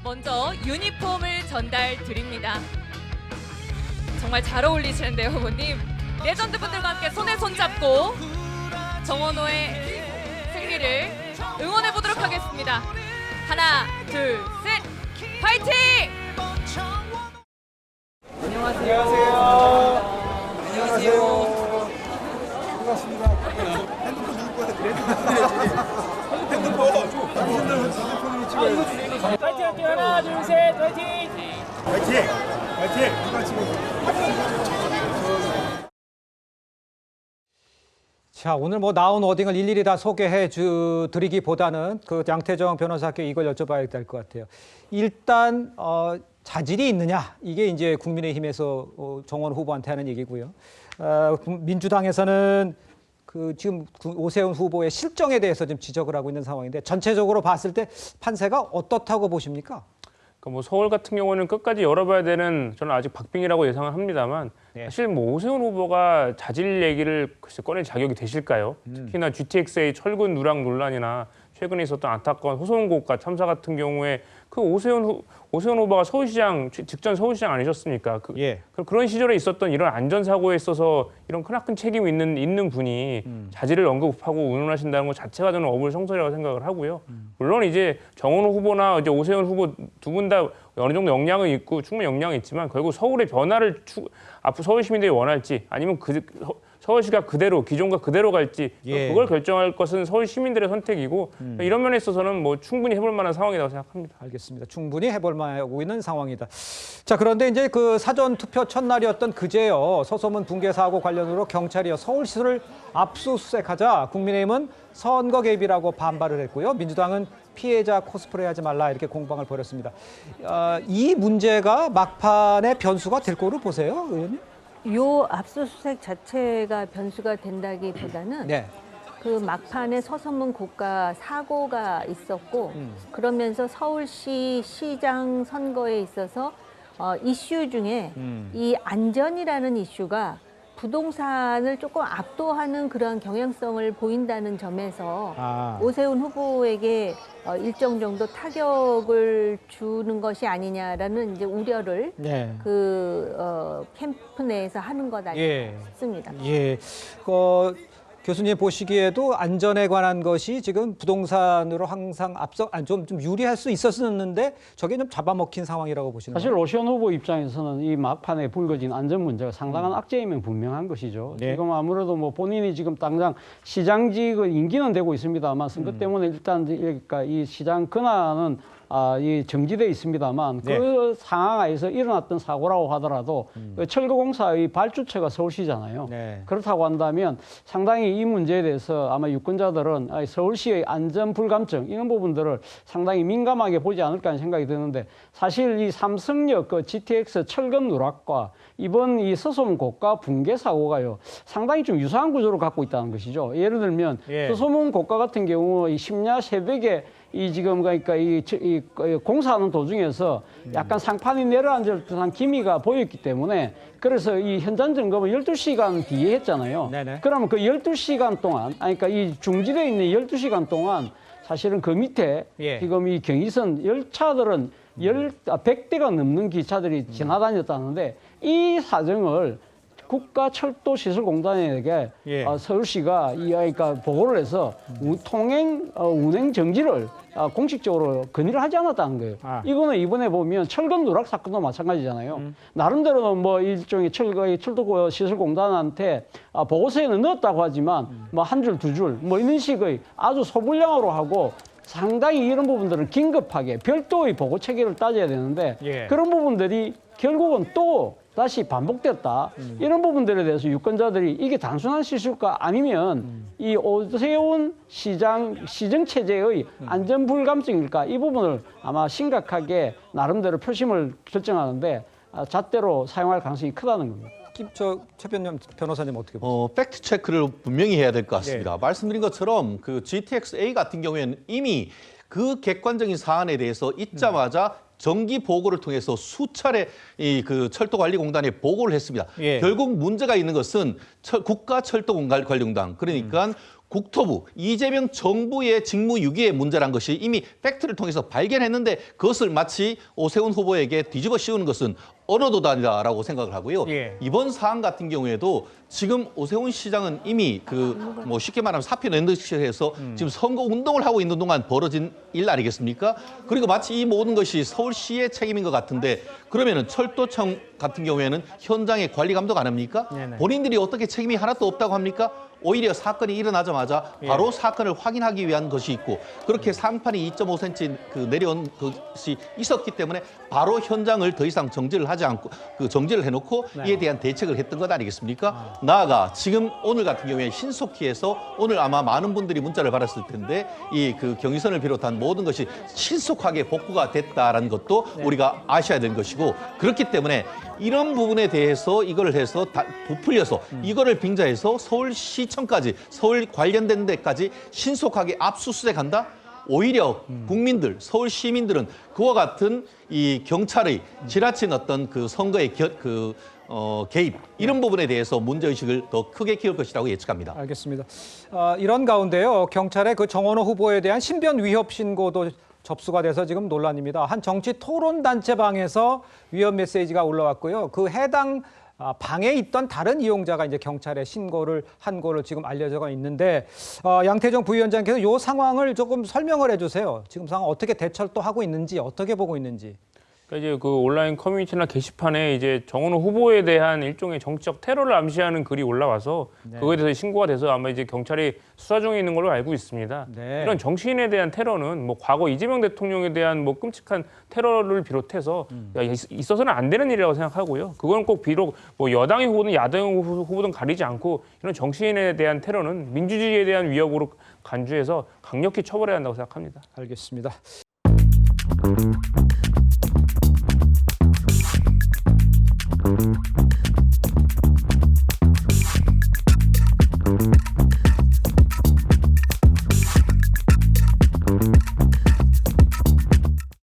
먼저 유니폼을 전달 드립니다. 정말 잘 어울리시는데요, 후보님. 레전드 분들과 함께 손에 손 잡고 정원호의 승리를 응원해 보도록 하겠습니다. 하나, 둘, 셋, 파이팅! 안녕하세요. 반갑습니다. 핸드폰 누구 거야? 핸드폰. 당신들 핸드폰으로 찍어야지. 파이팅 할게요. 하나, 둘, 셋, 파이팅! 파이팅! 파이팅! 누가 찍어? 자, 오늘 뭐 나온 워딩을 일일이 다 소개해 드리기보다는 그 양태정 변호사께 이걸 여쭤봐야 될 것 같아요. 일단 자질이 있느냐, 이게 이제 국민의힘에서 정원 후보한테 하는 얘기고요. 민주당에서는 그 지금 오세훈 후보의 실정에 대해서 좀 지적을 하고 있는 상황인데, 전체적으로 봤을 때 판세가 어떻다고 보십니까? 뭐 서울 같은 경우는 끝까지 열어봐야 되는, 저는 아직 박빙이라고 예상을 합니다만, 네. 사실 뭐 오세훈 후보가 자질 얘기를 글쎄 꺼낼 자격이 되실까요? 특히나 GTXA 철근 누락 논란이나 최근에 있었던 안타까운 호송고가 참사 같은 경우에 그 오세훈 후보가 서울시장 직전 서울시장 아니셨습니까? 그런 시절에 있었던 이런 안전사고에 있어서 이런 크나큰 책임이 있는 분이 자질을 언급하고 운운하신다는 것 자체가 저는 어불성설이라고 생각을 하고요. 물론 이제 정원호 후보나 이제 오세훈 후보 두 분 다 어느 정도 역량은 있고 충분히 역량은 있지만, 결국 서울의 변화를 앞으로 서울 시민들이 원할지, 아니면 서울시가 그대로, 기존과 그대로 갈지, 그걸 결정할 것은 서울 시민들의 선택이고, 이런 면에 있어서는 뭐 충분히 해볼 만한 상황이라고 생각합니다. 알겠습니다. 충분히 해볼 만하고 있는 상황이다. 자, 그런데 이제 그 사전 투표 첫날이었던 그제요, 서소문 붕괴 사고 관련으로 경찰이 서울시를 압수수색하자 국민의힘은 선거 개입이라고 반발을 했고요. 민주당은 피해자 코스프레하지 말라 이렇게 공방을 벌였습니다. 이 문제가 막판의 변수가 될 거로 보세요, 의원님? 요 압수수색 자체가 변수가 된다기보다는 네. 그 막판에 서소문 고가 사고가 있었고, 그러면서 서울시 시장 선거에 있어서 이슈 중에 이 안전이라는 이슈가 부동산을 조금 압도하는 그런 경향성을 보인다는 점에서 오세훈 후보에게 일정 정도 타격을 주는 것이 아니냐라는 이제 우려를 캠프 내에서 하는 것 아닌가 싶습니다. 교수님 보시기에도 안전에 관한 것이 지금 부동산으로 항상 좀 유리할 수 있었는데 저게 좀 잡아먹힌 상황이라고 보시나요? 사실 오세훈 후보 입장에서는 이 막판에 불거진 안전 문제가 상당한 악재이면 분명한 것이죠. 지금 아무래도 뭐 본인이 지금 당장 시장직의 임기는 되고 있습니다만, 선거 때문에 일단 그러니까 이 시장 권한은 이 정지돼 있습니다만, 그 상황에서 일어났던 사고라고 하더라도 그 철거공사의 발주처가 서울시잖아요. 그렇다고 한다면 상당히 이 문제에 대해서 아마 유권자들은 서울시의 안전 불감증, 이런 부분들을 상당히 민감하게 보지 않을까 하는 생각이 드는데, 사실 이 삼성역 그 GTX 철근 누락과 이번 이 서소문 고가 붕괴 사고가요, 상당히 좀 유사한 구조를 갖고 있다는 것이죠. 예를 들면 서소문 고가 같은 경우 이 심야 새벽에 지금 그러니까 이 공사하는 도중에서 약간 상판이 내려앉을 듯한 기미가 보였기 때문에, 그래서 이 현장 점검을 12시간 뒤에 했잖아요. 그러면 그 12시간 동안, 그러니까 이 중지되어 있는 12시간 동안 사실은 그 밑에 지금 이 경의선 열차들은 100대가 넘는 기차들이 지나다녔다는데, 이 사정을 국가철도시설공단에게 서울시가 그러니까 보고를 해서 운행 정지를 공식적으로 건의를 하지 않았다는 거예요. 이거는 이번에 보면 철근 누락 사건도 마찬가지잖아요. 나름대로는 뭐 일종의 철도시설공단한테 보고서에는 넣었다고 하지만 뭐 한 줄, 두 줄, 뭐 이런 식의 아주 소분량으로 하고, 상당히 이런 부분들은 긴급하게 별도의 보고 체계를 따져야 되는데, 그런 부분들이 결국은 또 다시 반복됐다. 이런 부분들에 대해서 유권자들이 이게 단순한 실수가 아니면 이 오세훈 시정 체제의 안전 불감증일까, 이 부분을 아마 심각하게 나름대로 표심을 결정하는데 잣대로 사용할 가능성이 크다는 겁니다. 최변영 변호사님 어떻게 보세요? 팩트 체크를 분명히 해야 될 것 같습니다. 말씀드린 것처럼 그 GTX-A 같은 경우에는 이미 그 객관적인 사안에 대해서 있자마자 정기 보고를 통해서 수차례 그 철도관리공단에 보고를 했습니다. 결국 문제가 있는 것은 국가철도관리공단, 그러니까 국토부, 이재명 정부의 직무유기의 문제란 것이 이미 팩트를 통해서 발견했는데 그것을 마치 오세훈 후보에게 뒤집어 씌우는 것은 언어도단이다라고 생각을 하고요. 예. 이번 사안 같은 경우에도 지금 오세훈 시장은 이미 뭐 쉽게 말하면 사표 낸 듯이 해서 지금 선거 운동을 하고 있는 동안 벌어진 일 아니겠습니까? 그리고 마치 이 모든 것이 서울시의 책임인 것 같은데 그러면은 철도청 같은 경우에는 현장에 관리 감독 안 합니까? 네네. 본인들이 어떻게 책임이 하나도 없다고 합니까? 오히려 사건이 일어나자마자 바로 사건을 확인하기 위한 것이 있고 그렇게 상판이 2.5cm 내려온 것이 있었기 때문에 바로 현장을 더 이상 정지를 하지 않고 정지를 해놓고 이에 대한 대책을 했던 것 아니겠습니까? 나아가 지금 오늘 같은 경우에 신속히 해서 오늘 아마 많은 분들이 문자를 받았을 텐데 이 경의선을 비롯한 모든 것이 신속하게 복구가 됐다라는 것도 우리가 아셔야 되는 것이고 그렇기 때문에 이런 부분에 대해서 이걸 해서 부풀려서 이거를 빙자해서 서울시청까지 서울 관련된 데까지 신속하게 압수수색한다? 오히려 국민들, 서울 시민들은 그와 같은 이 경찰의 지나친 어떤 선거의 개입 이런 부분에 대해서 문제의식을 더 크게 키울 것이라고 예측합니다. 알겠습니다. 이런 가운데요. 경찰의 그 정원호 후보에 대한 신변 위협 신고도 접수가 돼서 지금 논란입니다. 한 정치 토론 단체 방에서 위협 메시지가 올라왔고요. 그 해당 방에 있던 다른 이용자가 이제 경찰에 신고를 한 걸로 지금 알려져 있는데 양태정 부위원장께서 이 상황을 조금 설명을 해주세요. 지금 상황 어떻게 대처를 또 하고 있는지 어떻게 보고 있는지. 그러니까 이제 그 온라인 커뮤니티나 게시판에 이제 정원호 후보에 대한 일종의 정치적 테러를 암시하는 글이 올라와서 그거에 대해서 신고가 돼서 아마 이제 경찰이 수사 중에 있는 걸로 알고 있습니다. 네. 이런 정치인에 대한 테러는 뭐 과거 이재명 대통령에 대한 뭐 끔찍한 테러를 비롯해서 있어서는 안 되는 일이라고 생각하고요. 그건 꼭 비록 뭐 여당의 후보든 야당의 후보든 가리지 않고 이런 정치인에 대한 테러는 민주주의에 대한 위협으로 간주해서 강력히 처벌해야 한다고 생각합니다. 알겠습니다.